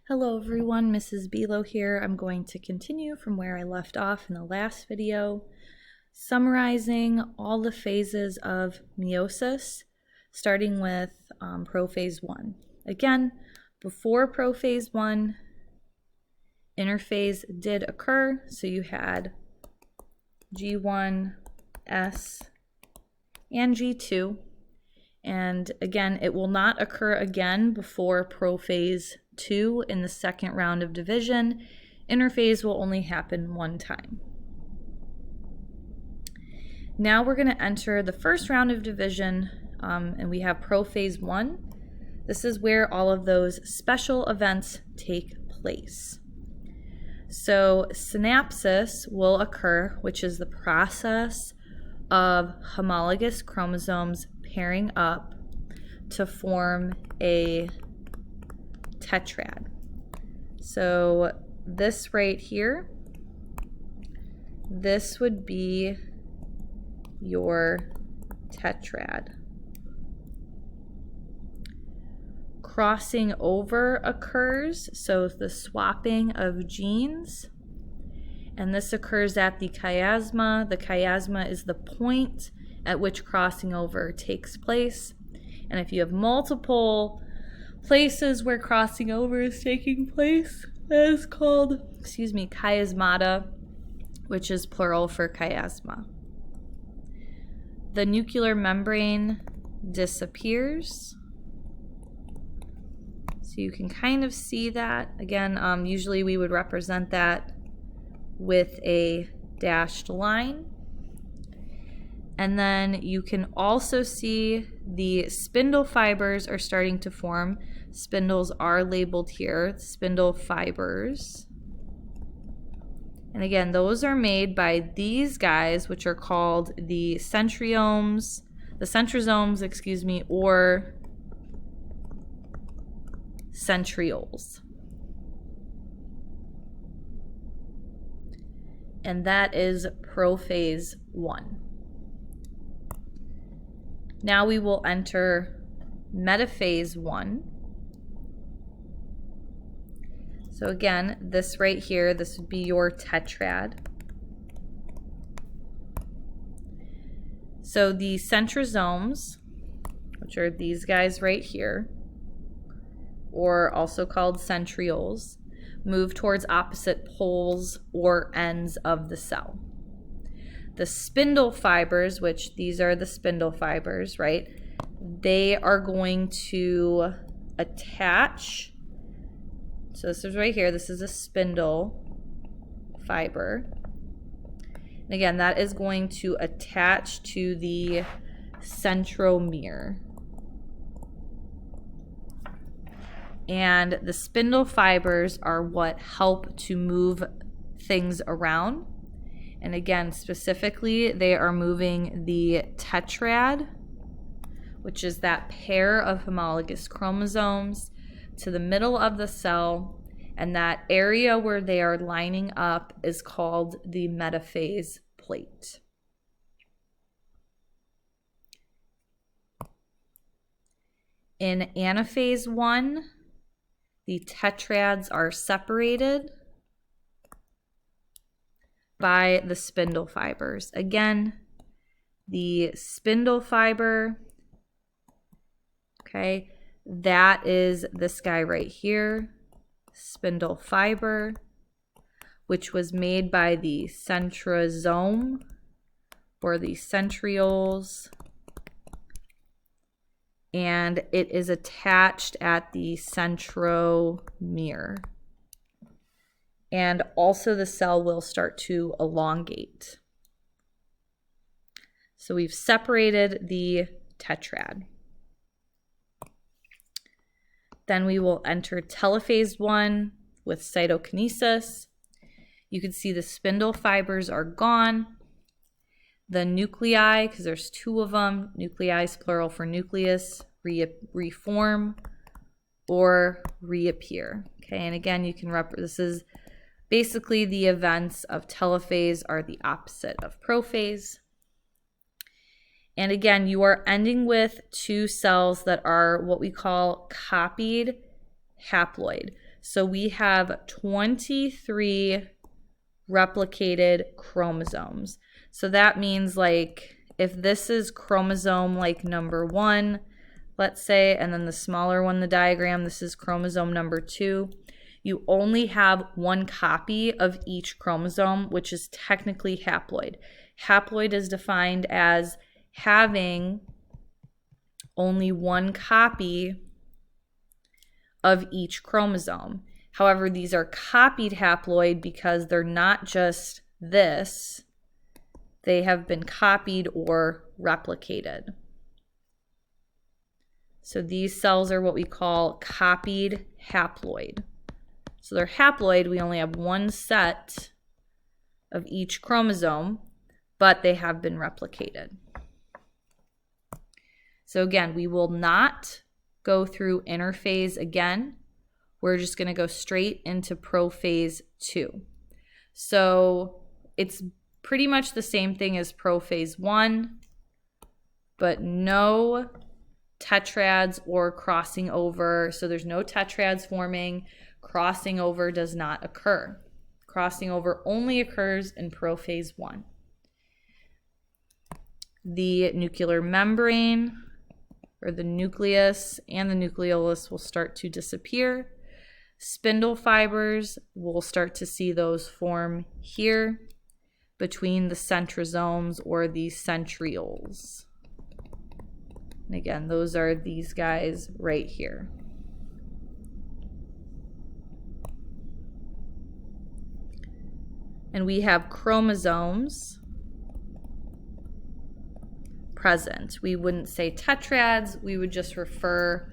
Hello everyone, Mrs. Belo here. I'm going to continue from where I left off in the last video, summarizing all the phases of meiosis, starting with prophase 1. Again, before prophase 1, interphase did occur, so you had G1, S, and G2. And again, it will not occur again before prophase 2 in the second round of division. Interphase will only happen one time. Now we're going to enter the first round of division, and we have prophase 1. This is where all of those special events take place. So synapsis will occur, which is the process of homologous chromosomes pairing up to form a tetrad. So this right here, this would be your tetrad. Crossing over occurs, so the swapping of genes, and this occurs at the chiasma. The chiasma is the point at which crossing over takes place. And if you have multiple places where crossing over is taking place, that is called, chiasmata, which is plural for chiasma. The nuclear membrane disappears. So you can kind of see that. Again, usually we would represent that with a dashed line. And then you can also see the spindle fibers are starting to form. Spindles are labeled here, spindle fibers. And again, those are made by these guys, which are called the centriomes, or centrioles. And that is prophase 1. Now we will enter metaphase 1. So again, this right here, this would be your tetrad. So the centrosomes, which are these guys right here, or also called centrioles, move towards opposite poles or ends of the cell. The spindle fibers, which these are the spindle fibers, right? They are going to attach. So this is right here. This is a spindle fiber. And again, that is going to attach to the centromere. And the spindle fibers are what help to move things around. And again, specifically, they are moving the tetrad, which is that pair of homologous chromosomes, to the middle of the cell. And that area where they are lining up is called the metaphase plate. In anaphase 1, the tetrads are separated by the spindle fibers. Again, the spindle fiber, okay, that is this guy right here, spindle fiber, which was made by the centrosome or the centrioles, and it is attached at the centromere. And also the cell will start to elongate. So we've separated the tetrad. Then we will enter telophase 1 with cytokinesis. You can see the spindle fibers are gone. The nuclei, because there's 2 of them, nuclei is plural for nucleus, reform or reappear. Okay, and again, you can this is basically the events of telophase are the opposite of prophase. And again, you are ending with 2 cells that are what we call copied haploid. So we have 23 replicated chromosomes. So that means like if this is chromosome like number 1, let's say, and then the smaller one, the diagram, this is chromosome number 2, you only have one copy of each chromosome, which is technically haploid. Haploid is defined as having only one copy of each chromosome. However, these are copied haploid because they're not just this, they have been copied or replicated. So these cells are what we call copied haploid. So they're haploid, we only have one set of each chromosome, but they have been replicated. So again, we will not go through interphase again. We're just going to go straight into prophase 2. So it's pretty much the same thing as prophase 1, but no tetrads or crossing over. So there's no tetrads forming. Crossing over does not occur. Crossing over only occurs in prophase 1. The nuclear membrane, or the nucleus, and the nucleolus will start to disappear. Spindle fibers, we'll start to see those form here between the centrosomes or the centrioles. And again, those are these guys right here. And we have chromosomes present. We wouldn't say tetrads, we would just refer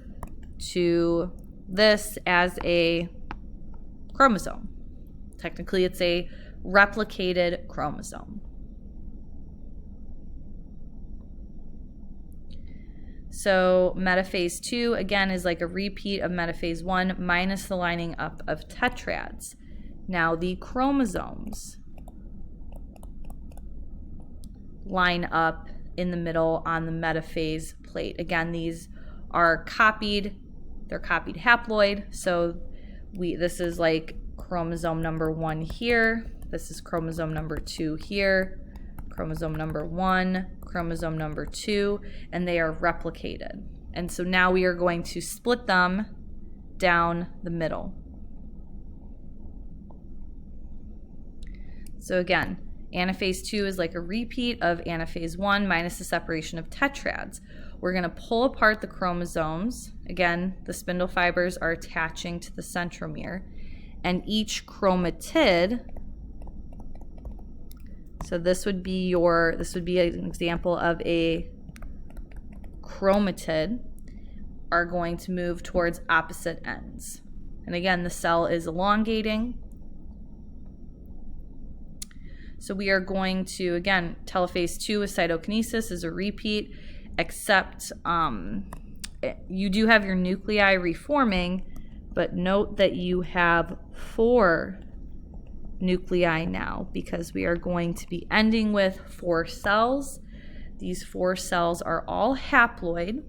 to this as a chromosome. Technically, it's a replicated chromosome. So metaphase 2, again, is like a repeat of metaphase 1 minus the lining up of tetrads. Now the chromosomes line up in the middle on the metaphase plate. Again, these are copied, they're copied haploid. So this is like chromosome number 1 here. This is chromosome number 2 here. Chromosome number 1, chromosome number 2, and they are replicated. And so now we are going to split them down the middle. So again, anaphase 2 is like a repeat of anaphase 1 minus the separation of tetrads. We're going to pull apart the chromosomes. Again, the spindle fibers are attaching to the centromere. And each chromatid, so this would be an example of a chromatid, are going to move towards opposite ends. And again, the cell is elongating. So we are going to, again, telophase 2 with cytokinesis is a repeat, except you do have your nuclei reforming, but note that you have 4 nuclei now because we are going to be ending with 4 cells. These 4 cells are all haploid,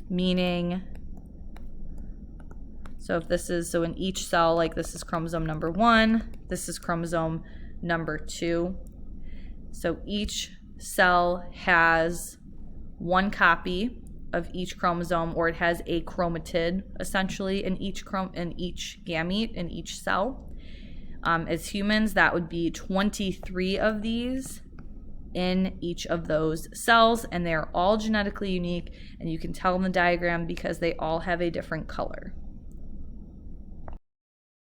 meaning, so in each cell, like this is chromosome number 1, this is chromosome number 2. So each cell has one copy of each chromosome, or it has a chromatid essentially in each gamete in each cell. As humans, that would be 23 of these in each of those cells, and they are all genetically unique, and you can tell in the diagram because they all have a different color.